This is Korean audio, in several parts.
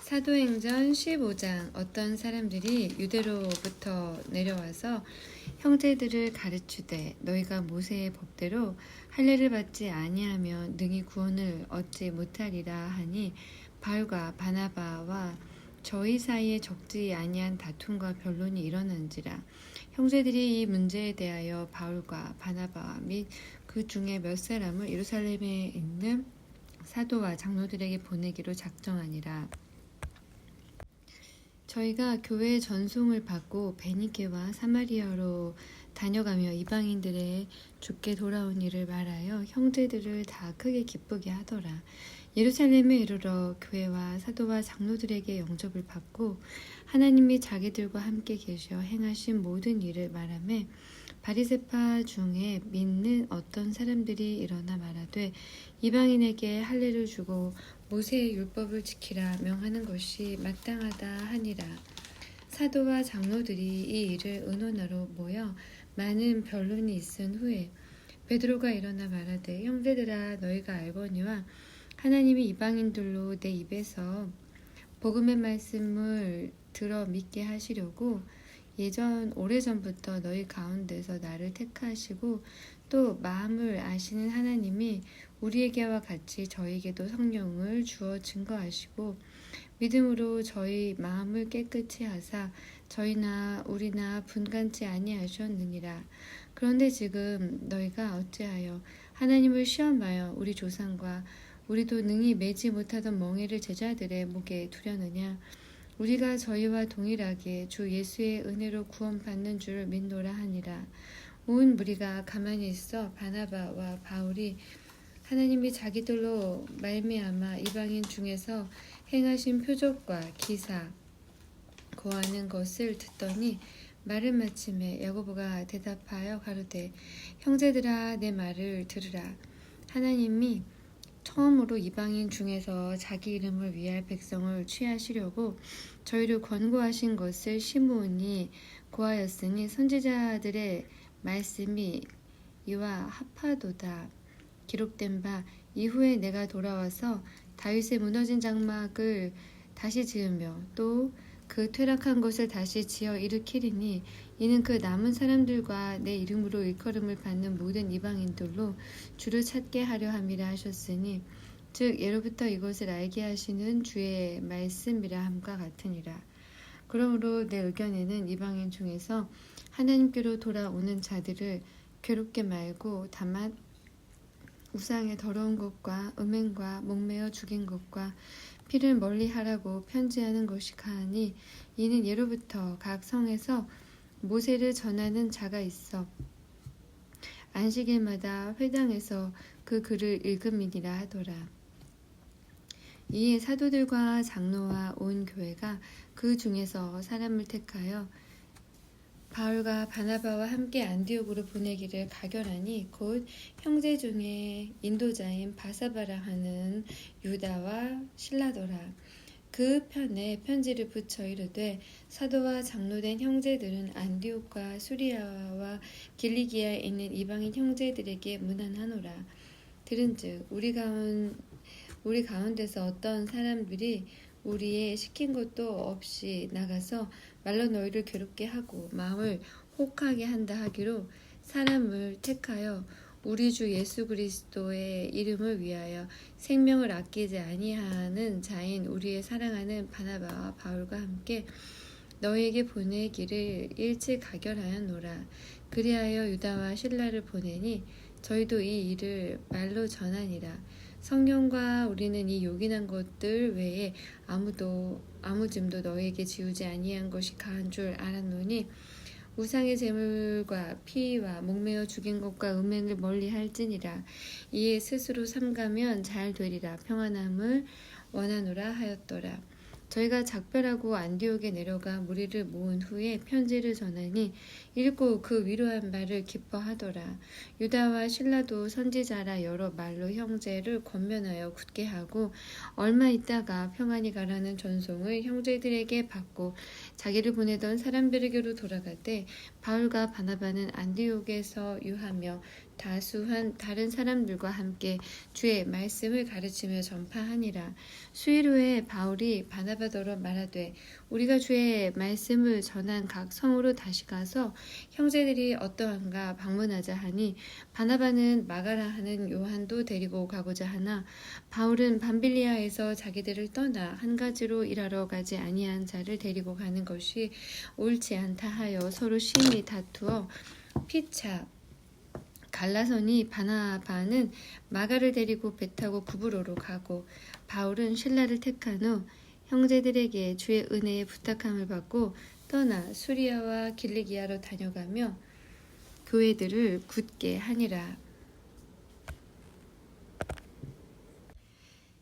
사도행전 15장. 어떤 사람들이 유대로부터 내려와서 형제들을 가르치되 너희가 모세의 법대로 할례를 받지 아니하면 능히 구원을 얻지 못하리라 하니 바울과 바나바와 저희 사이에 적지 아니한 다툼과 변론이 일어난지라. 형제들이 이 문제에 대하여 바울과 바나바 및 그 중에 몇 사람을 예루살렘에 있는 사도와 장로들에게 보내기로 작정하니라. 저희가 교회의 전송을 받고 베니게와 사마리아로 다녀가며 이방인들의 주께 돌아온 일을 말하여 형제들을 다 크게 기쁘게 하더라. 예루살렘에 이르러 교회와 사도와 장로들에게 영접을 받고 하나님이 자기들과 함께 계셔 행하신 모든 일을 말하며 바리새파 중에 믿는 어떤 사람들이 일어나 말하되 이방인에게 할례를 주고 모세의 율법을 지키라 명하는 것이 마땅하다 하니라. 사도와 장로들이 이 일을 의논하러 모여 많은 변론이 있은 후에 베드로가 일어나 말하되 형제들아 너희가 알거니와 하나님이 이방인들로 내 입에서 복음의 말씀을 들어 믿게 하시려고 오래전부터 너희 가운데서 나를 택하시고 또 마음을 아시는 하나님이 우리에게와 같이 저희에게도 성령을 주어 증거하시고 믿음으로 저희 마음을 깨끗이 하사 저희나 우리나 분간치 아니하셨느니라. 그런데 지금 너희가 어찌하여 하나님을 시험하여 우리 조상과 우리도 능히 매지 못하던 멍에를 제자들의 목에 두려느냐. 우리가 저희와 동일하게 주 예수의 은혜로 구원받는 줄 믿노라 하니라. 온 무리가 가만히 있어 바나바와 바울이 하나님이 자기들로 말미암아 이방인 중에서 행하신 표적과 기사 고하는 것을 듣더니 말을 마침에 야고보가 대답하여 가로되 형제들아 내 말을 들으라. 하나님이 처음으로 이방인 중에서 자기 이름을 위할 백성을 취하시려고 저희를 권고하신 것을 시므온이 고하였으니 선지자들의 말씀이 이와 합하도다. 기록된 바 이후에 내가 돌아와서 다윗의 무너진 장막을 다시 지으며 또 그 퇴락한 것을 다시 지어 일으키리니 이는 그 남은 사람들과 내 이름으로 일컬음을 받는 모든 이방인들로 주를 찾게 하려 함이라 하셨으니 즉 예로부터 이것을 알게 하시는 주의 말씀이라 함과 같으니라. 그러므로 내 의견에는 이방인 중에서 하나님께로 돌아오는 자들을 괴롭게 말고 다만 우상의 더러운 것과 음행과 목매어 죽인 것과 피를 멀리하라고 편지하는 것이 가하니 이는 예로부터 각 성에서 모세를 전하는 자가 있어 안식일마다 회당에서 그 글을 읽음이니라 하더라. 이에 사도들과 장로와 온 교회가 그 중에서 사람을 택하여 바울과 바나바와 함께 안디옥으로 보내기를 가결하니 곧 형제 중에 인도자인 바사바라 하는 유다와 실라더라. 그 편에 편지를 붙여 이르되 사도와 장로된 형제들은 안디옥과 수리아와 길리기아에 있는 이방인 형제들에게 문안하노라. 들은즉 우리 가운데서 어떤 사람들이 우리의 시킨 것도 없이 나가서 말로 너희를 괴롭게 하고 마음을 혹하게 한다 하기로 사람을 택하여 우리 주 예수 그리스도의 이름을 위하여 생명을 아끼지 아니하는 자인 우리의 사랑하는 바나바와 바울과 함께 너희에게 보내기를 일찍 가결하였노라. 그리하여 유다와 실라를 보내니 저희도 이 일을 말로 전하니라. 성령과 우리는 이 요긴한 것들 외에 아무 짐도 너희에게 지우지 아니한 것이 가한 줄 알았노니 우상의 제물과 피와 목매어 죽인 것과 음행을 멀리할지니라. 이에 스스로 삼가면 잘 되리라. 평안함을 원하노라 하였더라. 저희가 작별하고 안디옥에 내려가 무리를 모은 후에 편지를 전하니 읽고 그 위로한 바를 기뻐하더라. 유다와 실라도 선지자라 여러 말로 형제를 권면하여 굳게 하고 얼마 있다가 평안히 가라는 전송을 형제들에게 받고 자기를 보내던 사람들에게로 돌아가되 바울과 바나바는 안디옥에서 유하며 다수한 다른 사람들과 함께 주의 말씀을 가르치며 전파하니라. 수일 후에 바울이 바나바더러 말하되 우리가 주의 말씀을 전한 각 성으로 다시 가서 형제들이 어떠한가 방문하자 하니 바나바는 마가라 하는 요한도 데리고 가고자 하나 바울은 밤빌리아에서 자기들을 떠나 한 가지로 일하러 가지 아니한 자를 데리고 가는 것이 옳지 않다 하여 서로 심히 다투어 피차 갈라서니 바나바는 마가를 데리고 배 타고 구브로로 가고 바울은 실라를 택한 후 형제들에게 주의 은혜에 부탁함을 받고 떠나 수리아와 길리기아로 다녀가며 교회들을 굳게 하니라.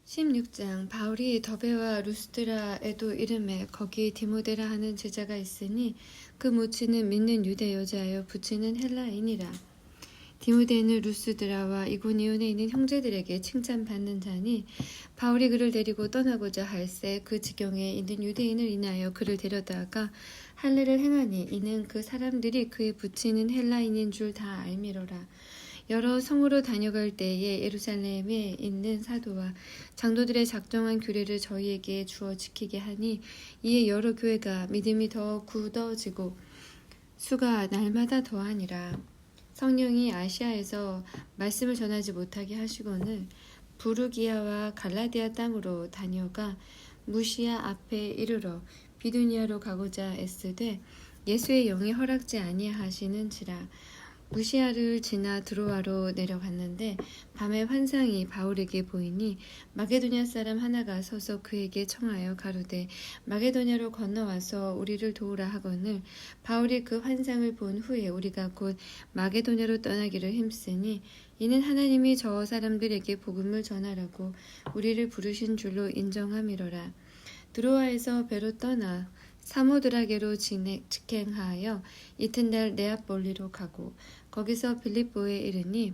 16장 바울이 더베와 루스드라에도 이름에 거기 디모데라 하는 제자가 있으니 그 모친은 믿는 유대 여자여 부친은 헬라인이라. 디모데는 루스드라와 이고니온에 있는 형제들에게 칭찬받는 자니 바울이 그를 데리고 떠나고자 할새 그 지경에 있는 유대인을 인하여 그를 데려다가 할례를 행하니 이는 그 사람들이 그의 부친은 헬라인인 줄 다 알미러라. 여러 성으로 다녀갈 때에 예루살렘에 있는 사도와 장로들의 작정한 규례를 저희에게 주어 지키게 하니 이에 여러 교회가 믿음이 더 굳어지고 수가 날마다 더하니라. 성령이 아시아에서 말씀을 전하지 못하게 하시거늘 부르기아와 갈라디아 땅으로 다녀가 무시아 앞에 이르러 비두니아로 가고자 애쓰되 예수의 영이 허락지 아니하시는지라. 무시아를 지나 드로아로 내려갔는데 밤에 환상이 바울에게 보이니 마게도냐 사람 하나가 서서 그에게 청하여 가로되 마게도냐로 건너와서 우리를 도우라 하거늘 바울이 그 환상을 본 후에 우리가 곧 마게도냐로 떠나기를 힘쓰니 이는 하나님이 저 사람들에게 복음을 전하라고 우리를 부르신 줄로 인정함이로라. 드로아에서 배로 떠나 사모드라게로 직행하여 이튿날 네아폴리로 가고 거기서 빌립보에 이르니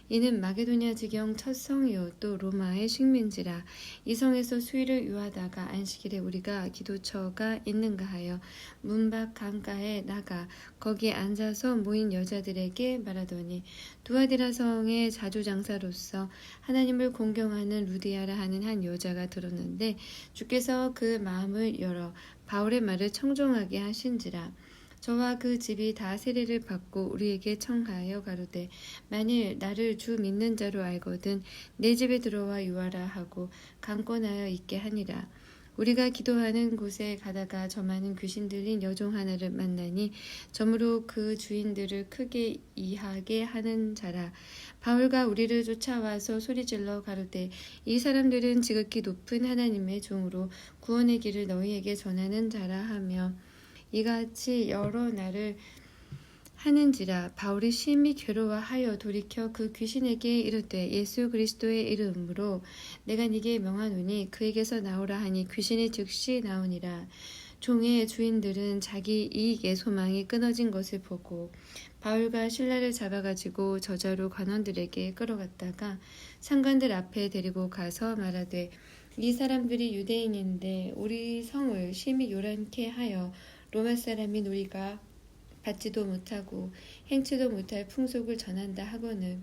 이는 마게도냐 지경 첫 성이요 또 로마의 식민지라. 이 성에서 수일을 유하다가 안식일에 우리가 기도처가 있는가 하여 문밖 강가에 나가 거기에 앉아서 모인 여자들에게 말하더니 두아디라 성의 자주장사로서 하나님을 공경하는 루디아라 하는 한 여자가 들었는데 주께서 그 마음을 열어 바울의 말을 청종하게 하신지라. 저와 그 집이 다 세례를 받고 우리에게 청하여 가로되 만일 나를 주 믿는 자로 알거든 내 집에 들어와 유하라 하고 강권하여 있게 하니라. 우리가 기도하는 곳에 가다가 저 많은 귀신 들린 여종 하나를 만나니 점으로 그 주인들을 크게 이하게 하는 자라. 바울과 우리를 쫓아와서 소리질러 가로되 이 사람들은 지극히 높은 하나님의 종으로 구원의 길을 너희에게 전하는 자라 하며 이같이 여러 날을 하는지라. 바울이 심히 괴로워하여 돌이켜 그 귀신에게 이르되 예수 그리스도의 이름으로 내가 네게 명하노니 그에게서 나오라 하니 귀신이 즉시 나오니라. 종의 주인들은 자기 이익의 소망이 끊어진 것을 보고 바울과 실라를 잡아가지고 저자로 관원들에게 끌어갔다가 상관들 앞에 데리고 가서 말하되 이 사람들이 유대인인데 우리 성을 심히 요란케 하여 로마 사람인 우리가 받지도 못하고 행치도 못할 풍속을 전한다 하거늘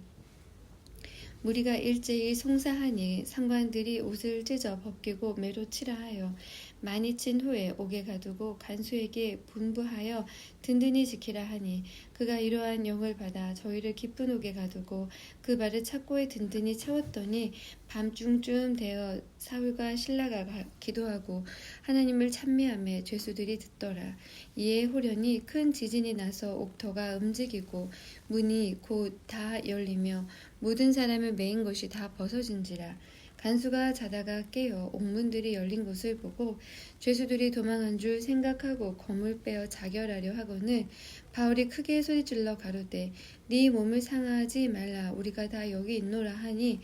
무리가 일제히 송사하니 상관들이 옷을 찢어 벗기고 매로 치라 하여 많이 친 후에 옥에 가두고 간수에게 분부하여 든든히 지키라 하니 그가 이러한 영을 받아 저희를 깊은 옥에 가두고 그 발을 착고에 든든히 채웠더니 밤중쯤 되어 사울과 실라가 기도하고 하나님을 찬미하며 죄수들이 듣더라. 이에 호련히 큰 지진이 나서 옥터가 움직이고 문이 곧 다 열리며 모든 사람을 메인 것이 다 벗어진지라. 간수가 자다가 깨어 옥문들이 열린 것을 보고 죄수들이 도망한 줄 생각하고 검을 빼어 자결하려 하거늘 바울이 크게 소리질러 가로되 네 몸을 상하지 말라 우리가 다 여기 있노라 하니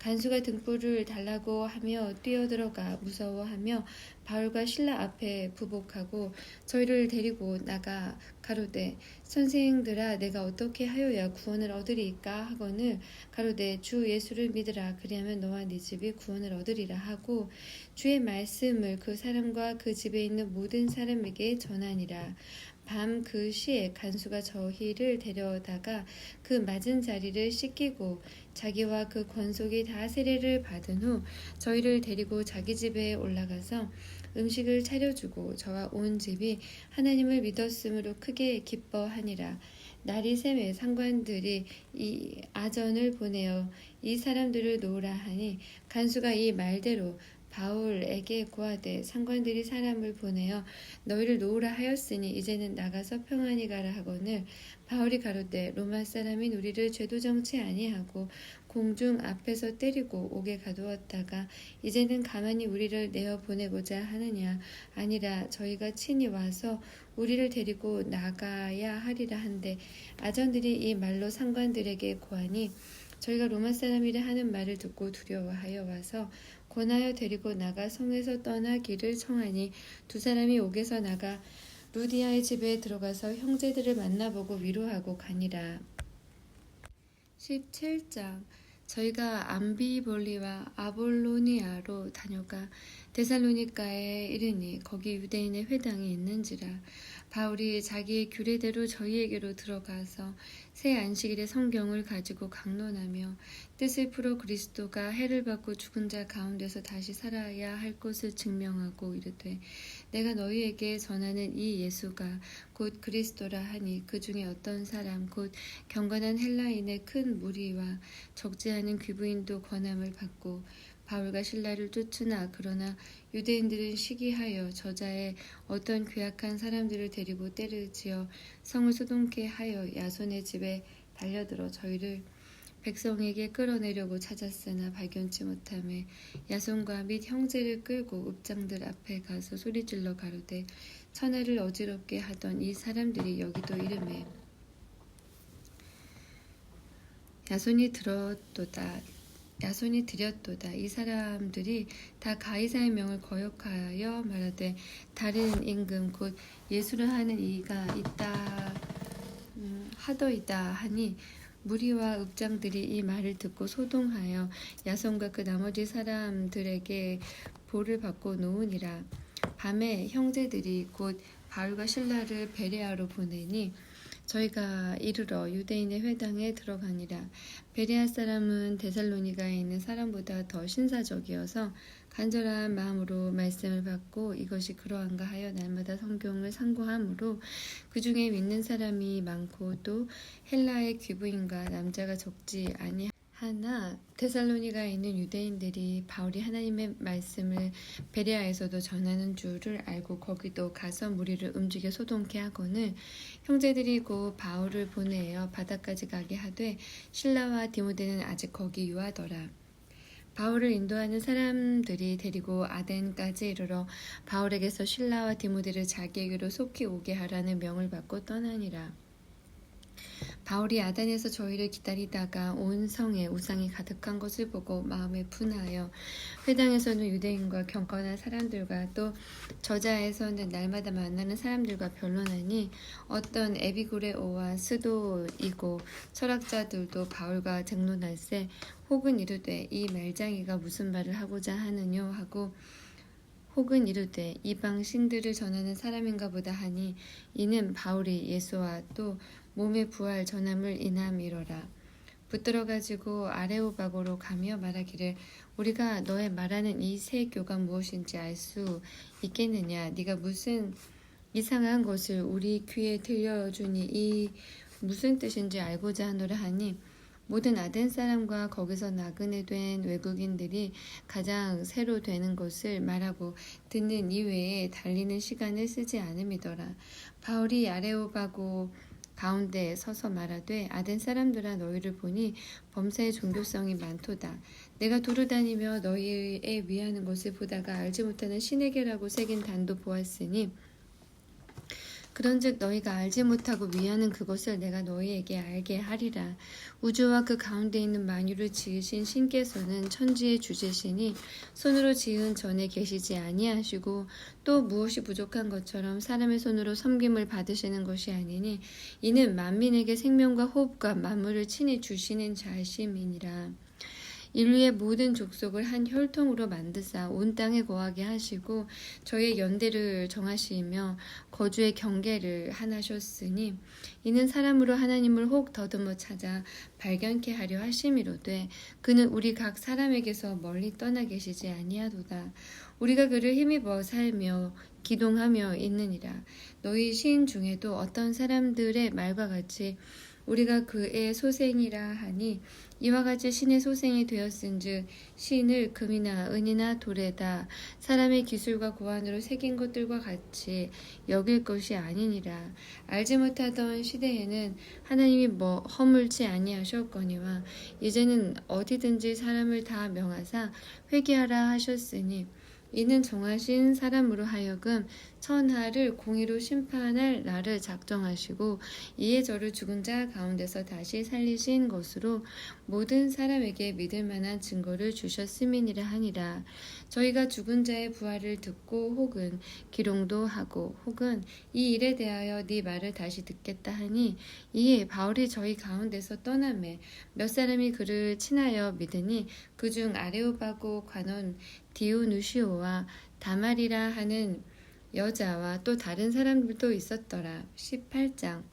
간수가 등불을 달라고 하며 뛰어들어가 무서워하며 바울과 신라 앞에 부복하고 저희를 데리고 나가 가로되 선생들아 내가 어떻게 하여야 구원을 얻으리까 하거늘 가로되 주 예수를 믿으라 그리하면 너와 네 집이 구원을 얻으리라 하고 주의 말씀을 그 사람과 그 집에 있는 모든 사람에게 전하니라. 밤 그 시에 간수가 저희를 데려다가 그 맞은 자리를 씻기고 자기와 그 권속이 다 세례를 받은 후 저희를 데리고 자기 집에 올라가서 음식을 차려주고 저와 온 집이 하나님을 믿었으므로 크게 기뻐하니라. 날이 새매 상관들이 이 아전을 보내어 이 사람들을 놓으라 하니 간수가 이 말대로 바울에게 고하되 상관들이 사람을 보내어 너희를 놓으라 하였으니 이제는 나가서 평안히 가라 하거늘 바울이 가로되 로마 사람인 우리를 죄도 정치 아니하고 공중 앞에서 때리고 옥에 가두었다가 이제는 가만히 우리를 내어 보내고자 하느냐 아니라 저희가 친히 와서 우리를 데리고 나가야 하리라 한데 아전들이 이 말로 상관들에게 고하니 저희가 로마 사람이라 하는 말을 듣고 두려워하여 와서 권하여 데리고 나가 성에서 떠나기를 청하니 두 사람이 옥에서 나가 루디아의 집에 들어가서 형제들을 만나보고 위로하고 가니라. 17장 저희가 암비볼리와 아볼로니아로 다녀가 데살로니가에 이르니 거기 유대인의 회당이 있는지라. 바울이 자기의 규례대로 저희에게로 들어가서 새 안식일의 성경을 가지고 강론하며 뜻을 풀어 그리스도가 해를 받고 죽은 자 가운데서 다시 살아야 할 것을 증명하고 이르되 내가 너희에게 전하는 이 예수가 곧 그리스도라 하니 그 중에 어떤 사람 곧 경건한 헬라인의 큰 무리와 적지 않은 귀부인도 권함을 받고 바울과 신라를 쫓으나 그러나 유대인들은 시기하여 저자의 어떤 괴악한 사람들을 데리고 때를 지어 성을 소동케 하여 야손의 집에 달려들어 저희를 백성에게 끌어내려고 찾았으나 발견치 못하매 야손과 및 형제를 끌고 읍장들 앞에 가서 소리질러 가로되 천하를 어지럽게 하던 이 사람들이 여기도 이르매 야손이 드렸도다. 이 사람들이 다 가이사의 명을 거역하여 말하되 다른 임금 곧 예수를 하는 이가 있다 하더이다 하니 무리와 읍장들이 이 말을 듣고 소동하여 야손과 그 나머지 사람들에게 볼을 받고 놓으니라. 밤에 형제들이 곧 바울과 신라를 베레아로 보내니 저희가 이르러 유대인의 회당에 들어가니라. 베레아 사람은 데살로니가에 있는 사람보다 더 신사적이어서 간절한 마음으로 말씀을 받고 이것이 그러한가 하여 날마다 성경을 상고하므로 그 중에 믿는 사람이 많고 또 헬라의 귀부인과 남자가 적지 아니하나 데살로니가에 있는 유대인들이 바울이 하나님의 말씀을 베레아에서도 전하는 줄을 알고 거기도 가서 무리를 움직여 소동케 하거늘 형제들이 곧 바울을 보내어 바다까지 가게 하되 실라와 디모데는 아직 거기 유하더라. 바울을 인도하는 사람들이 데리고 아덴까지 이르러 바울에게서 실라와 디모데를 자기에게로 속히 오게 하라는 명을 받고 떠나니라. 바울이 아덴에서 저희를 기다리다가 온 성에 우상이 가득한 것을 보고 마음에 분하여 회당에서는 유대인과 경건한 사람들과 또 저자에서는 날마다 만나는 사람들과 변론하니 어떤 에비구레오와 스도이고 철학자들도 바울과 쟁론할세 혹은 이르되 이 말장이가 무슨 말을 하고자 하느뇨 하고 혹은 이르되 이방 신들을 전하는 사람인가 보다 하니 이는 바울이 예수와 또 몸의 부활 전함을 인함이로라. 붙들어 가지고 아레오바고로 가며 말하기를 우리가 너의 말하는 이 새 교가 무엇인지 알 수 있겠느냐. 네가 무슨 이상한 것을 우리 귀에 들려주니 이 무슨 뜻인지 알고자 하노라 하니 모든 아덴 사람과 거기서 나그네 된 외국인들이 가장 새로 되는 것을 말하고 듣는 이외에 달리는 시간을 쓰지 않음이더라. 바울이 아레오바고 가운데 서서 말하되 아덴 사람들아 너희를 보니 범사의 종교성이 많도다. 내가 두루다니며 너희에 위하는 것을 보다가 알지 못하는 신에게라고 새긴 단도 보았으니 그런즉 너희가 알지 못하고 미하는 그것을 내가 너희에게 알게 하리라. 우주와 그 가운데 있는 만유를 지으신 신께서는 천지의 주제시니 손으로 지은 전에 계시지 아니하시고 또 무엇이 부족한 것처럼 사람의 손으로 섬김을 받으시는 것이 아니니 이는 만민에게 생명과 호흡과 만물을 친히 주시는 자심이니라. 인류의 모든 족속을 한 혈통으로 만드사 온 땅에 거하게 하시고 저희의 연대를 정하시며 거주의 경계를 하나셨으니 이는 사람으로 하나님을 혹 더듬어 찾아 발견케 하려 하심이로되 그는 우리 각 사람에게서 멀리 떠나 계시지 아니하도다. 우리가 그를 힘입어 살며 기동하며 있느니라. 너희 시인 중에도 어떤 사람들의 말과 같이 우리가 그의 소생이라 하니 이와 같이 신의 소생이 되었은즉 신을 금이나 은이나 돌에다 사람의 기술과 고안으로 새긴 것들과 같이 여길 것이 아니니라. 알지 못하던 시대에는 하나님이 허물지 아니하셨거니와 이제는 어디든지 사람을 다 명하사 회개하라 하셨으니 이는 정하신 사람으로 하여금 천하를 공의로 심판할 날을 작정하시고 이에 저를 죽은 자 가운데서 다시 살리신 것으로 모든 사람에게 믿을 만한 증거를 주셨음이니라 하니라. 저희가 죽은 자의 부활을 듣고 혹은 기롱도 하고 혹은 이 일에 대하여 네 말을 다시 듣겠다 하니 이에 바울이 저희 가운데서 떠나매 몇 사람이 그를 친하여 믿으니 그중 아레오바고 관원 디오누시오와 다말이라 하는 여자와 또 다른 사람들도 있었더라. 18장.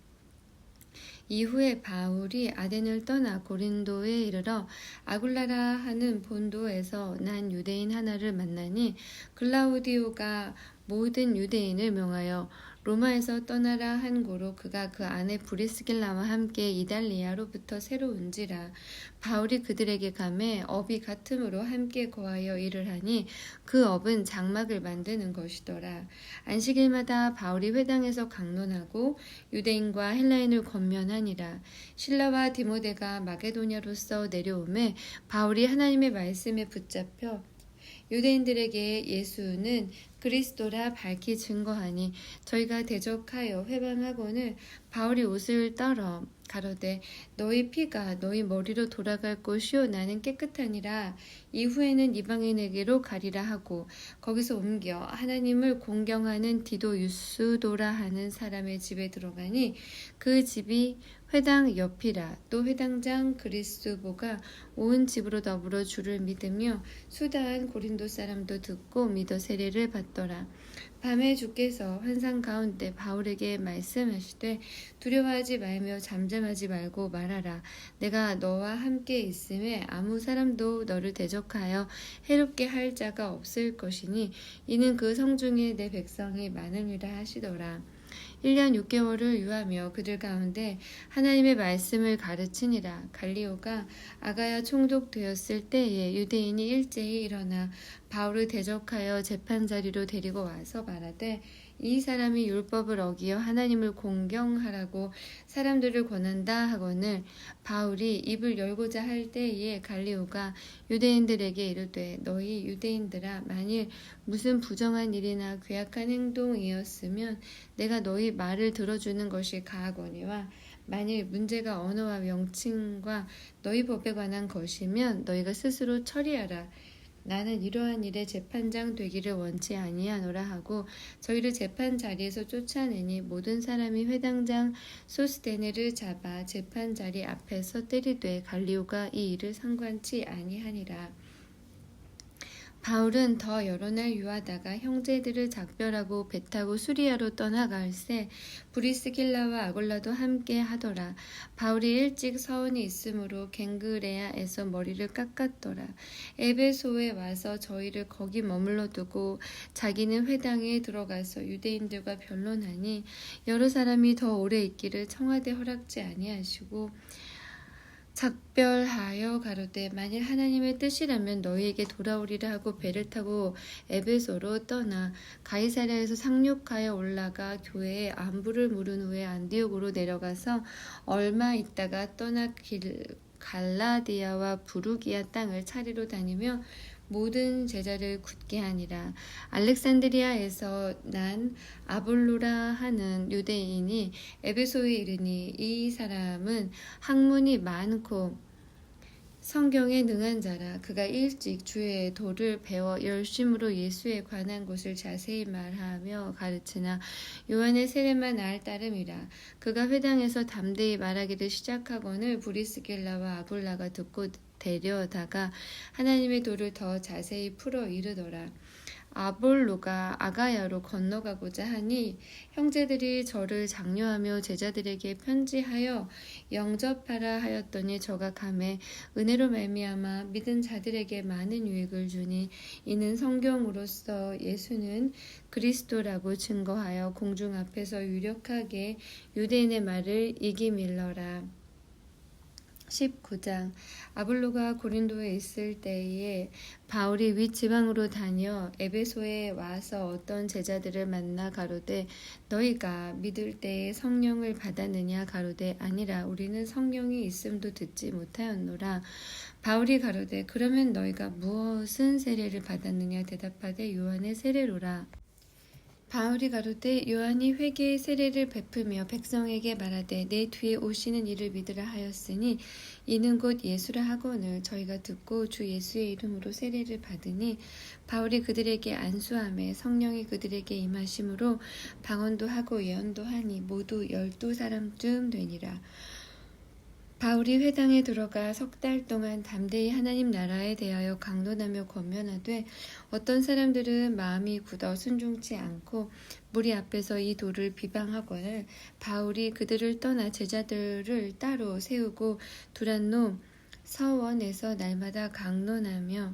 이후에 바울이 아덴을 떠나 고린도에 이르러 아굴라라 하는 본도에서 난 유대인 하나를 만나니 글라우디오가 모든 유대인을 명하여 로마에서 떠나라 한 고로 그가 그 아내 브리스길라와 함께 이달리아로부터 새로 온지라. 바울이 그들에게 가매 업이 같음으로 함께 거하여 일을 하니 그 업은 장막을 만드는 것이더라. 안식일마다 바울이 회당에서 강론하고 유대인과 헬라인을 권면하니라. 실라와 디모데가 마게도냐로서 내려오매 바울이 하나님의 말씀에 붙잡혀 유대인들에게 예수는 그리스도라 밝히 증거하니 저희가 대적하여 회방하고는 바울이 옷을 떨어 가로되 너희 피가 너희 머리로 돌아갈 것이요 나는 깨끗하니라. 이후에는 이방인에게로 가리라 하고 거기서 옮겨 하나님을 공경하는 디도 유스도라 하는 사람의 집에 들어가니 그 집이 회당 옆이라. 또 회당장 그리스도가 온 집으로 더불어 주를 믿으며 수다한 고린도 사람도 듣고 믿어 세례를 받더라. 밤에 주께서 환상 가운데 바울에게 말씀하시되 두려워하지 말며 잠잠하지 말고 말하라. 내가 너와 함께 있음에 아무 사람도 너를 대적하여 해롭게 할 자가 없을 것이니 이는 그 성중에 내 백성이 많음이라 하시더라. 1년 6개월을 유하며 그들 가운데 하나님의 말씀을 가르치니라. 갈리오가 아가야 총독되었을 때에 유대인이 일제히 일어나 바울을 대적하여 재판자리로 데리고 와서 말하되 이 사람이 율법을 어기어 하나님을 공경하라고 사람들을 권한다 하거늘 바울이 입을 열고자 할 때에 갈리오가 유대인들에게 이르되 너희 유대인들아 만일 무슨 부정한 일이나 괴악한 행동이었으면 내가 너희 말을 들어주는 것이 가하거니와 만일 문제가 언어와 명칭과 너희 법에 관한 것이면 너희가 스스로 처리하라. 나는 이러한 일에 재판장 되기를 원치 아니하노라 하고 저희를 재판 자리에서 쫓아내니 모든 사람이 회당장 소스데네를 잡아 재판 자리 앞에서 때리되 갈리오가 이 일을 상관치 아니하니라. 바울은 더 여러 날 유하다가 형제들을 작별하고 배 타고 수리아로 떠나갈새 브리스길라와 아골라도 함께 하더라. 바울이 일찍 서원이 있으므로 갱그레아에서 머리를 깎았더라. 에베소에 와서 저희를 거기 머물러 두고 자기는 회당에 들어가서 유대인들과 변론하니 여러 사람이 더 오래 있기를 청하되 허락지 아니하시고 작별하여 가로되 만일 하나님의 뜻이라면 너희에게 돌아오리라 하고 배를 타고 에베소로 떠나 가이사랴에서 상륙하여 올라가 교회에 안부를 물은 후에 안디옥으로 내려가서 얼마 있다가 떠나 갈라디아와 부르기아 땅을 차례로 다니며 모든 제자를 굳게 하니라. 알렉산드리아에서 난 아볼로라 하는 유대인이 에베소에 이르니 이 사람은 학문이 많고 성경에 능한 자라. 그가 일찍 주의 도를 배워 열심으로 예수에 관한 것을 자세히 말하며 가르치나 요한의 세례만 날 따름이라. 그가 회당에서 담대히 말하기를 시작하거늘 브리스길라와 아굴라가 듣고 데려다가 하나님의 도를 더 자세히 풀어 이르더라. 아볼로가 아가야로 건너가고자 하니 형제들이 저를 장려하며 제자들에게 편지하여 영접하라 하였더니 저가 감에 은혜로 말미암아 믿은 자들에게 많은 유익을 주니 이는 성경으로서 예수는 그리스도라고 증거하여 공중 앞에서 유력하게 유대인의 말을 이기밀러라. 19장. 아볼로가 고린도에 있을 때에 바울이 윗지방으로 다녀 에베소에 와서 어떤 제자들을 만나 가로되 너희가 믿을 때에 성령을 받았느냐 가로되 아니라 우리는 성령이 있음도 듣지 못하였노라. 바울이 가로되 그러면 너희가 무엇은 세례를 받았느냐 대답하되 요한의 세례로라. 바울이 가로되 요한이 회개의 세례를 베풀며 백성에게 말하되 내 뒤에 오시는 이를 믿으라 하였으니 이는 곧 예수라 하거늘 저희가 듣고 주 예수의 이름으로 세례를 받으니 바울이 그들에게 안수하며 성령이 그들에게 임하심으로 방언도 하고 예언도 하니 모두 12사람쯤 되니라. 바울이 회당에 들어가 석 달 동안 담대히 하나님 나라에 대하여 강론하며 권면하되 어떤 사람들은 마음이 굳어 순종치 않고 무리 앞에서 이 도를 비방하거늘 바울이 그들을 떠나 제자들을 따로 세우고 두란노 서원에서 날마다 강론하며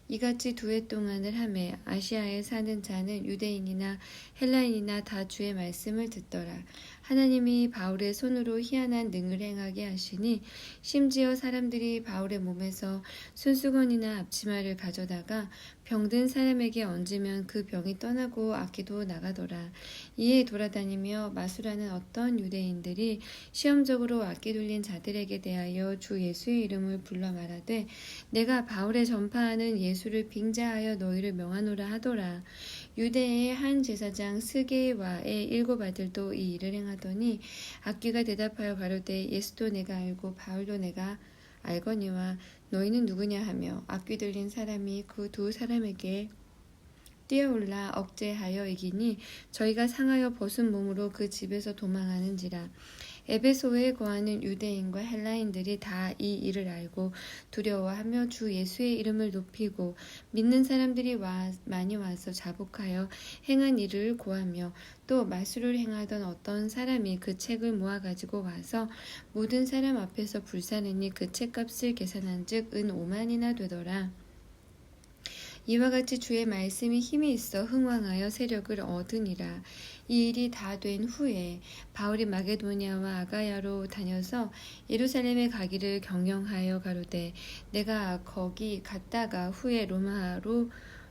이같이 2해 동안을 하매 아시아에 사는 자는 유대인이나 헬라인이나 다 주의 말씀을 듣더라. 하나님이 바울의 손으로 희한한 능을 행하게 하시니 심지어 사람들이 바울의 몸에서 손수건이나 앞치마를 가져다가 병든 사람에게 얹으면 그 병이 떠나고 악기도 나가더라. 이에 돌아다니며 마술하는 어떤 유대인들이 시험적으로 악기 돌린 자들에게 대하여 주 예수의 이름을 불러 말하되 내가 바울의 전파하는 예수를 빙자하여 너희를 명하노라 하더라. 유대의 한 제사장 스게와의 7 아들도 이 일을 행하더니 악귀가 대답하여 가로되 예수도 내가 알고 바울도 내가 알거니와 너희는 누구냐 하며 악귀 들린 사람이 그 2 사람에게 뛰어올라 억제하여 이기니 저희가 상하여 벗은 몸으로 그 집에서 도망하는지라. 에베소에 거하는 유대인과 헬라인들이 다 이 일을 알고 두려워하며 주 예수의 이름을 높이고 믿는 사람들이 많이 와서 자복하여 행한 일을 고하며 또 마술을 행하던 어떤 사람이 그 책을 모아가지고 와서 모든 사람 앞에서 불사르니 그 책값을 계산한즉 은 5만이나 되더라. 이와 같이 주의 말씀이 힘이 있어 흥왕하여 세력을 얻으니라. 이 일이 다 된 후에 바울이 마게도니아와 아가야로 다녀서 예루살렘에 가기를 경영하여 가로되 내가 거기 갔다가 후에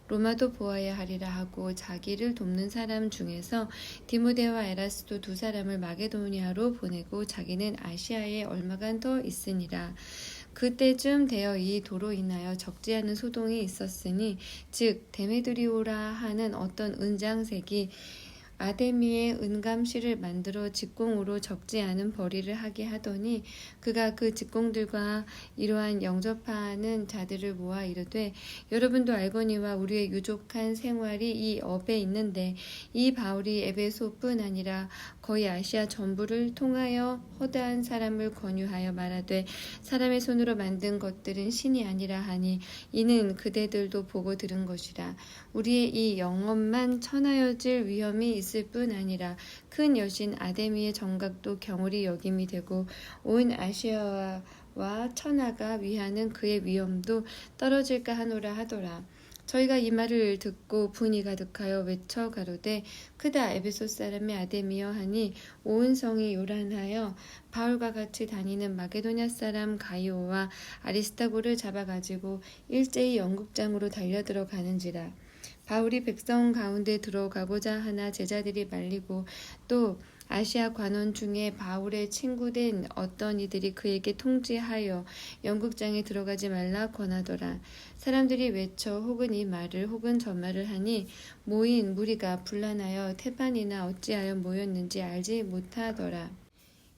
로마도 보아야 하리라 하고 자기를 돕는 사람 중에서 디모데와 에라스도 2 사람을 마게도니아로 보내고 자기는 아시아에 얼마간 더 있으니라. 그때쯤 되어 이 도로 인하여 적지 않은 소동이 있었으니 즉 데메드리오라 하는 어떤 은장색이 아데미의 은감실을 만들어 직공으로 적지 않은 벌이를 하게 하더니 그가 그 직공들과 이러한 영접하는 자들을 모아 이르되 여러분도 알거니와 우리의 유족한 생활이 이 업에 있는데 이 바울이 에베소뿐 아니라 거의 아시아 전부를 통하여 허다한 사람을 권유하여 말하되 사람의 손으로 만든 것들은 신이 아니라 하니 이는 그대들도 보고 들은 것이라. 우리의 이 영업만 천하여질 위험이 있을 뿐 아니라 큰 여신 아데미의 정각도 경홀히 여김이 되고 온 아시아와 천하가 위하는 그의 위엄도 떨어질까 하노라 하더라. 저희가 이 말을 듣고 분이 가득하여 외쳐 가로되 크다 에베소 사람의 아데미여 하니 온 성이 요란하여 바울과 같이 다니는 마게도냐 사람 가이오와 아리스타고를 잡아가지고 일제히 영국장으로 달려들어 가는지라. 바울이 백성 가운데 들어가고자 하나 제자들이 말리고 또 아시아 관원 중에 바울의 친구된 어떤 이들이 그에게 통지하여 연극장에 들어가지 말라 권하더라. 사람들이 외쳐 혹은 이 말을 혹은 저 말을 하니 모인 무리가 분란하여 태반이나 어찌하여 모였는지 알지 못하더라.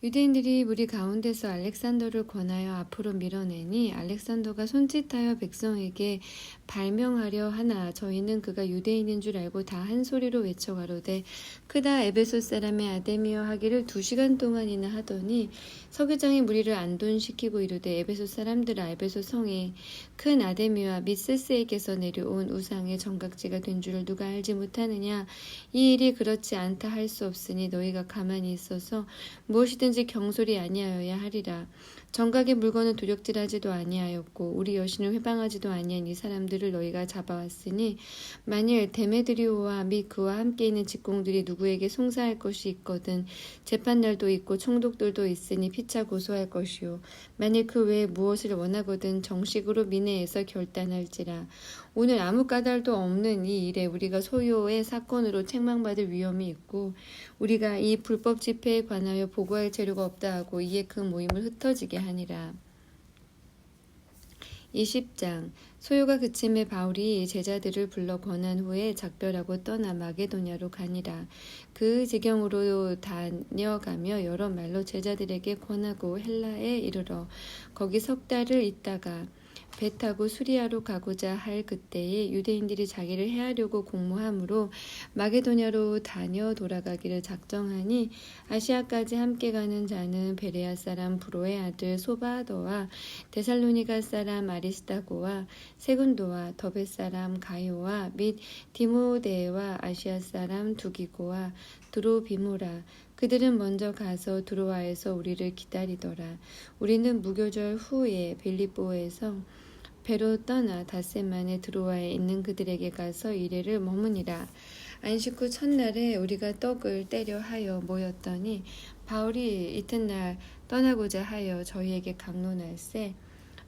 유대인들이 무리 가운데서 알렉산더를 권하여 앞으로 밀어내니 알렉산더가 손짓하여 백성에게 발명하려 하나 저희는 그가 유대인인 줄 알고 다 한 소리로 외쳐 가로되 크다 에베소 사람의 아데미어 하기를 2시간 동안이나 하더니 서기장이 무리를 안돈시키고 이르되 에베소 사람들아 에베소 성에 큰 아데미와 및 세스에게서 내려온 우상의 정각지가 된 줄을 누가 알지 못하느냐. 이 일이 그렇지 않다 할 수 없으니 너희가 가만히 있어서 무엇이든지 경솔이 아니하여야 하리라. 정각의 물건을 도적질하지도 아니하였고 우리 여신을 회방하지도 아니한 이 사람들을 너희가 잡아왔으니 만일 데메드리오와 및 그와 함께 있는 직공들이 누구에게 송사할 것이 있거든 재판날도 있고 총독들도 있으니 피차 고소할 것이요 만일 그 외에 무엇을 원하거든 정식으로 민회에서 결단할지라. 오늘 아무 까닭도 없는 이 일에 우리가 소요의 사건으로 책망받을 위험이 있고 우리가 이 불법 집회에 관하여 보고할 재료가 없다 하고 이에 그 모임을 흩어지게 하니라. 20장 소요가 그침에 바울이 제자들을 불러 권한 후에 작별하고 떠나 마게도냐로 가니라. 그 지경으로 다녀가며 여러 말로 제자들에게 권하고 헬라에 이르러 거기 3달을 있다가 배 타고 수리아로 가고자 할 그때에 유대인들이 자기를 해하려고 공모함으로 마게도냐로 다녀 돌아가기를 작정하니 아시아까지 함께 가는 자는 베레아 사람 브로의 아들 소바더와 데살로니가 사람 아리스타고와 세군도와 더베 사람 가요와 및 디모데와 아시아 사람 두기고와 드로비모라. 그들은 먼저 가서 드로아에서 우리를 기다리더라. 우리는 무교절 후에 빌립보에서 배로 떠나 닷새만에 드로아에 있는 그들에게 가서 이래를 머무니라. 안식 후 첫날에 우리가 떡을 떼려 하여 모였더니 바울이 이튿날 떠나고자 하여 저희에게 강론할세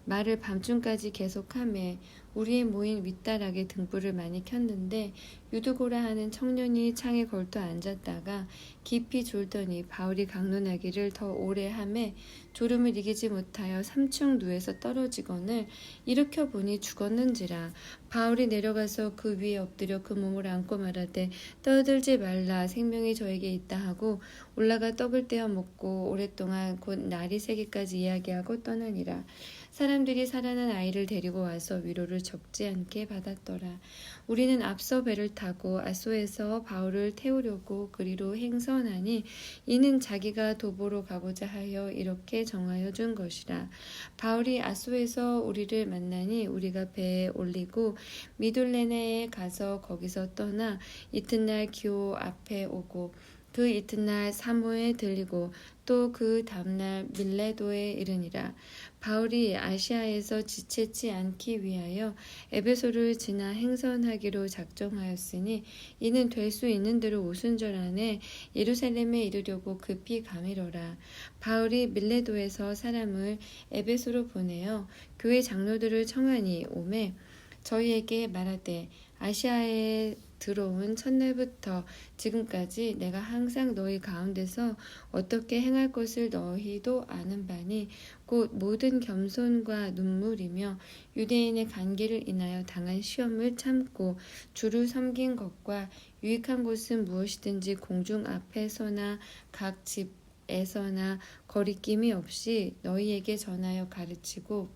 말을 밤중까지 계속하며 우리의 모인 윗다락에 등불을 많이 켰는데 유두고라 하는 청년이 창에 걸터 앉았다가 깊이 졸더니 바울이 강론하기를 더 오래 하매 졸음을 이기지 못하여 3층 누에서 떨어지거늘 일으켜 보니 죽었는지라. 바울이 내려가서 그 위에 엎드려 그 몸을 안고 말하되 떠들지 말라 생명이 저에게 있다 하고 올라가 떡을 떼어 먹고 오랫동안 곧 날이 새기까지 이야기하고 떠나니라. 사람들이 살아난 아이를 데리고 와서 위로를 적지 않게 받았더라. 우리는 앞서 배를 타고 아소에서 바울을 태우려고 그리로 행선하니 이는 자기가 도보로 가고자 하여 이렇게 정하여 준 것이라. 바울이 아소에서 우리를 만나니 우리가 배에 올리고 미둘레네에 가서 거기서 떠나 이튿날 기오 앞에 오고 그 이튿날 사모에 들리고 또 그 다음날 밀레도에 이르니라. 바울이 아시아에서 지체치 않기 위하여 에베소를 지나 행선하기로 작정하였으니 이는 될 수 있는 대로 오순절 안에 예루살렘에 이르려고 급히 가미러라. 바울이 밀레도에서 사람을 에베소로 보내어 교회 장로들을 청하니 오매 저희에게 말하되 아시아에 들어온 첫날부터 지금까지 내가 항상 너희 가운데서 어떻게 행할 것을 너희도 아는 바니 곧 모든 겸손과 눈물이며 유대인의 관계를 인하여 당한 시험을 참고 주를 섬긴 것과 유익한 것은 무엇이든지 공중 앞에서나 각 집에서나 거리낌이 없이 너희에게 전하여 가르치고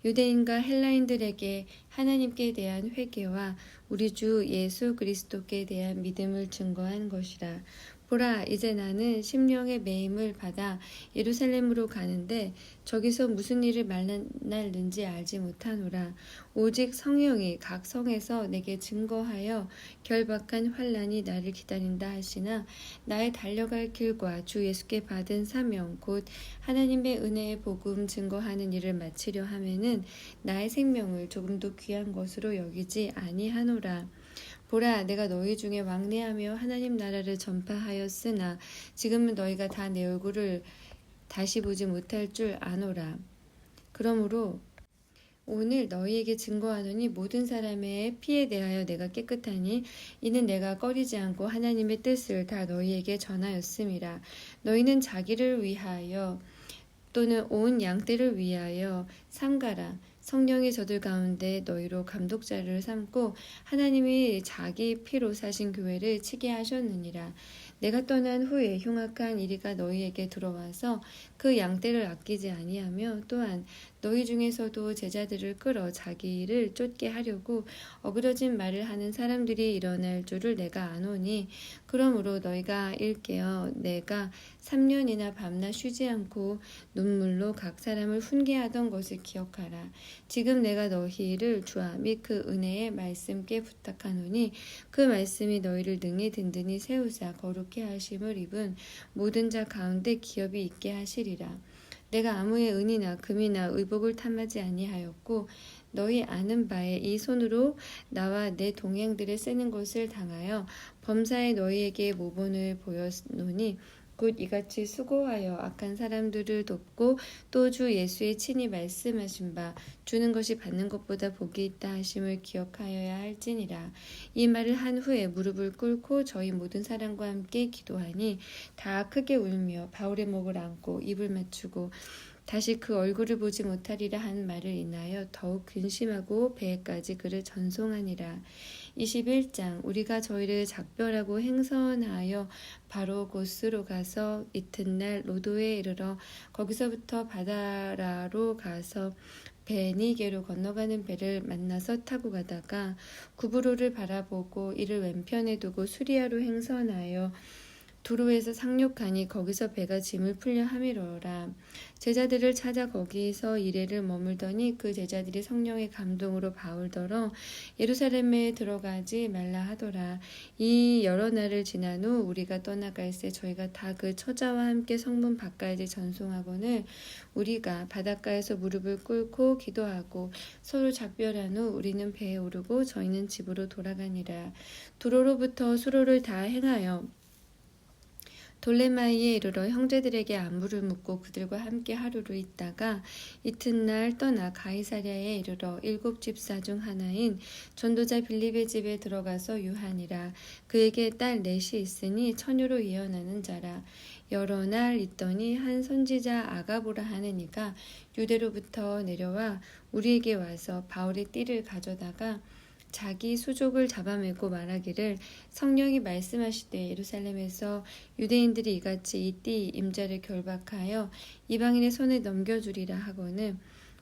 유대인과 헬라인들에게 하나님께 대한 회개와 우리 주 예수 그리스도께 대한 믿음을 증거한 것이라. 보라, 이제 나는 심령의 매임을 받아 예루살렘으로 가는데 저기서 무슨 일을 만날는지 알지 못하노라. 오직 성령이 각 성에서 내게 증거하여 결박한 환난이 나를 기다린다 하시나 나의 달려갈 길과 주 예수께 받은 사명 곧 하나님의 은혜의 복음 증거하는 일을 마치려 하면은 나의 생명을 조금도 귀한 것으로 여기지 아니하노라. 보라, 내가 너희 중에 왕래하며 하나님 나라를 전파하였으나 지금은 너희가 다 내 얼굴을 다시 보지 못할 줄 아노라. 그러므로 오늘 너희에게 증거하노니 모든 사람의 피에 대하여 내가 깨끗하니 이는 내가 꺼리지 않고 하나님의 뜻을 다 너희에게 전하였음이라. 너희는 자기를 위하여 또는 온 양떼를 위하여 삼가라. 성령의 저들 가운데 너희로 감독자를 삼고 하나님이 자기 피로 사신 교회를 치게 하셨느니라. 내가 떠난 후에 흉악한 이리가 너희에게 들어와서 그 양떼를 아끼지 아니하며 또한 너희 중에서도 제자들을 끌어 자기를 쫓게 하려고 어그러진 말을 하는 사람들이 일어날 줄을 내가 아노니 그러므로 너희가 일깨어 내가 3년이나 밤낮 쉬지 않고 눈물로 각 사람을 훈계하던 것을 기억하라. 지금 내가 너희를 주와 및 그 은혜의 말씀께 부탁하노니 그 말씀이 너희를 능히 든든히 세우사 거룩해 하심을 입은 모든 자 가운데 기업이 있게 하시리라. 내가 아무의 은이나 금이나 의복을 탐하지 아니하였고 너희 아는 바에 이 손으로 나와 내 동행들의 쓰는 것을 당하여 범사에 너희에게 모본을 보였노니 곧 이같이 수고하여 악한 사람들을 돕고 또 주 예수의 친히 말씀하신 바 주는 것이 받는 것보다 복이 있다 하심을 기억하여야 할지니라. 이 말을 한 후에 무릎을 꿇고 저희 모든 사람과 함께 기도하니 다 크게 울며 바울의 목을 안고 입을 맞추고 다시 그 얼굴을 보지 못하리라 한 말을 인하여 더욱 근심하고 배에까지 그를 전송하니라. 21장 우리가 저희를 작별하고 행선하여 바로 곳으로 가서 이튿날 로도에 이르러 거기서부터 바다라로 가서 베니게로 건너가는 배를 만나서 타고 가다가 구브로를 바라보고 이를 왼편에 두고 수리아로 행선하여 두로에서 상륙하니 거기서 배가 짐을 풀려 함이로라. 제자들을 찾아 거기서 이레를 머물더니 그 제자들이 성령의 감동으로 바울더러 예루살렘에 들어가지 말라 하더라. 이 여러 날을 지난 후 우리가 떠나갈새 저희가 다 그 처자와 함께 성문 밖까지 전송하거늘 우리가 바닷가에서 무릎을 꿇고 기도하고 서로 작별한 후 우리는 배에 오르고 저희는 집으로 돌아가니라. 두로로부터 수로를 다 행하여 돌레마이에 이르러 형제들에게 안부를 묻고 그들과 함께 하루를 있다가 이튿날 떠나 가이사랴에 이르러 7 집사 중 하나인 전도자 빌립의 집에 들어가서 유하니라. 그에게 딸 넷이 있으니 처녀로 예언하는 자라. 여러 날 있더니 한 선지자 아가보라 하는 이가 유대로부터 내려와 우리에게 와서 바울의 띠를 가져다가 자기 수족을 잡아매고 말하기를 성령이 말씀하시되 예루살렘에서 유대인들이 이같이 이 띠 임자를 결박하여 이방인의 손에 넘겨주리라 하거늘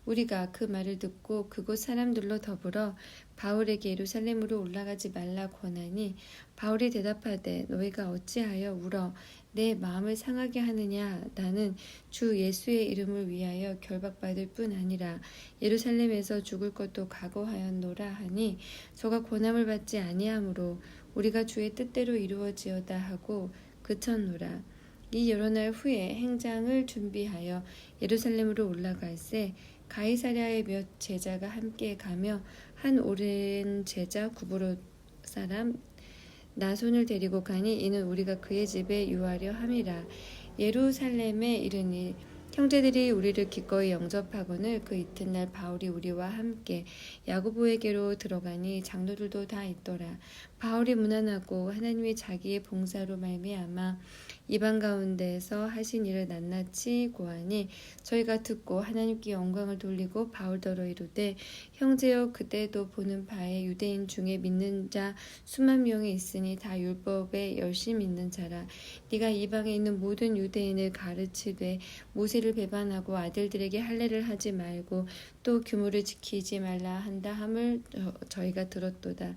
우리가 그 말을 듣고 그곳 사람들로 더불어 바울에게 예루살렘으로 올라가지 말라 권하니 바울이 대답하되 너희가 어찌하여 울어 내 마음을 상하게 하느냐. 나는 주 예수의 이름을 위하여 결박받을 뿐 아니라 예루살렘에서 죽을 것도 각오하였노라 하니 저가 고난을 받지 아니하므로 우리가 주의 뜻대로 이루어지어다 하고 그쳤노라. 이 여러 날 후에 행장을 준비하여 예루살렘으로 올라갈새 가이사랴의 몇 제자가 함께 가며 한 오랜 제자 구브로 사람 나손을 데리고 가니 이는 우리가 그의 집에 유하려 함이라. 예루살렘에 이르니 형제들이 우리를 기꺼이 영접하거늘 그 이튿날 바울이 우리와 함께 야고보에게로 들어가니 장로들도 다 있더라. 바울이 무난하고 하나님이 자기의 봉사로 말미암아 이방 가운데에서 하신 일을 낱낱이 고하니 저희가 듣고 하나님께 영광을 돌리고 바울더러 이르되 형제여 그때도 보는 바에 유대인 중에 믿는 자 수만 명이 있으니 다 율법에 열심히 있는 자라. 네가 이방에 있는 모든 유대인을 가르치되 모세를 배반하고 아들들에게 할례를 하지 말고 또 규모를 지키지 말라 한다 함을 저희가 들었도다.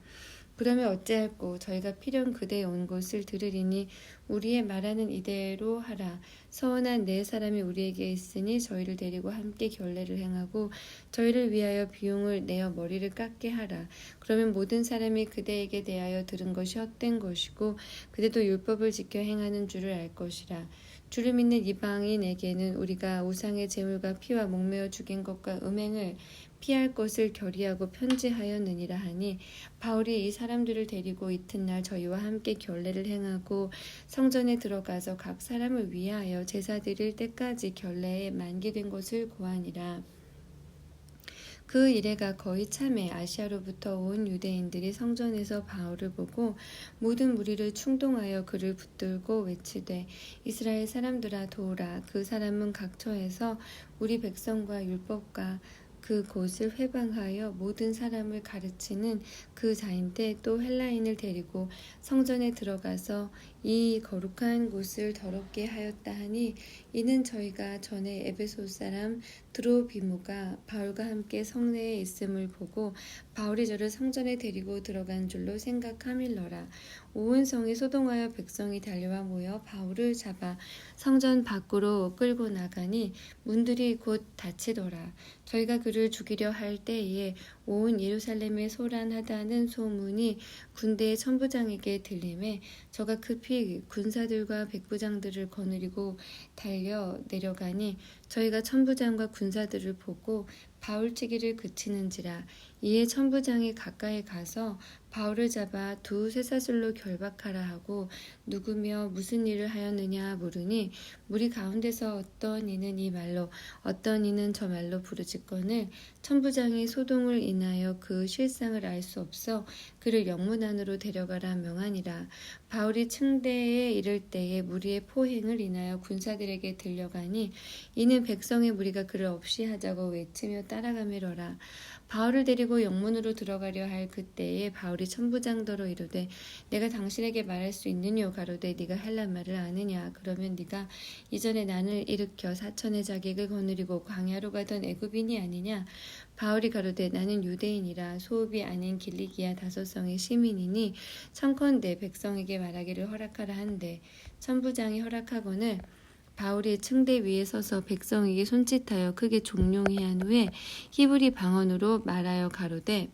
그러면 어찌할꼬 저희가 필연 그대에 온 것을 들으리니 우리의 말하는 이대로 하라. 서원한 네 사람이 우리에게 있으니 저희를 데리고 함께 결례를 행하고 저희를 위하여 비용을 내어 머리를 깎게 하라. 그러면 모든 사람이 그대에게 대하여 들은 것이 헛된 것이고 그대도 율법을 지켜 행하는 줄을 알 것이라. 주를 믿는 이방인에게는 우리가 우상의 제물과 피와 목매어 죽인 것과 음행을 피할 것을 결의하고 편지하였느니라 하니 바울이 이 사람들을 데리고 이튿날 저희와 함께 결례를 행하고 성전에 들어가서 각 사람을 위하여 제사 드릴 때까지 결례에 만기된 것을 고하니라. 그 이래가 거의 참에 아시아로부터 온 유대인들이 성전에서 바울을 보고 모든 무리를 충동하여 그를 붙들고 외치되 이스라엘 사람들아 도우라. 그 사람은 각처에서 우리 백성과 율법과 그 곳을 회방하여 모든 사람을 가르치는 그 자인데 또 헬라인을 데리고 성전에 들어가서 이 거룩한 곳을 더럽게 하였다 하니 이는 저희가 전에 에베소 사람 드로비무가 바울과 함께 성내에 있음을 보고 바울이 저를 성전에 데리고 들어간 줄로 생각함일러라. 온 성이 소동하여 백성이 달려와 모여 바울을 잡아 성전 밖으로 끌고 나가니 문들이 곧 닫히더라. 저희가 그를 죽이려 할 때에 온 예루살렘에 소란하다는 소문이 군대의 천부장에게 들림에 저가 급히 군사들과 백부장들을 거느리고 달려 내려가니 저희가 천부장과 군사들을 보고 바울치기를 그치는지라. 이에 천부장이 가까이 가서 바울을 잡아 두 쇠사슬로 결박하라 하고 누구며 무슨 일을 하였느냐 물으니 무리 가운데서 어떤 이는 이 말로 어떤 이는 저 말로 부르짖거늘 천부장이 소동을 인하여 그 실상을 알 수 없어 그를 영문 안으로 데려가라 명하니라. 바울이 층대에 이를 때에 무리의 포행을 인하여 군사들에게 들려가니 이는 백성의 무리가 그를 없이 하자고 외치며 따라가매러라. 바울을 데리고 영문으로 들어가려 할 그때에 바울이 천부장더러 이르되 내가 당신에게 말할 수 있느뇨 가로되 네가 헬라말을 아느냐. 그러면 네가 이전에 난을 일으켜 사천의 자객을 거느리고 광야로 가던 애굽인이 아니냐. 바울이 가로되 나는 유대인이라 소읍이 아닌 길리기아 다소성의 시민이니 청컨대 백성에게 말하기를 허락하라 한데 천부장이 허락하거늘 바울이 층대 위에 서서 백성에게 손짓하여 크게 종용해 한 후에 히브리 방언으로 말하여 가로되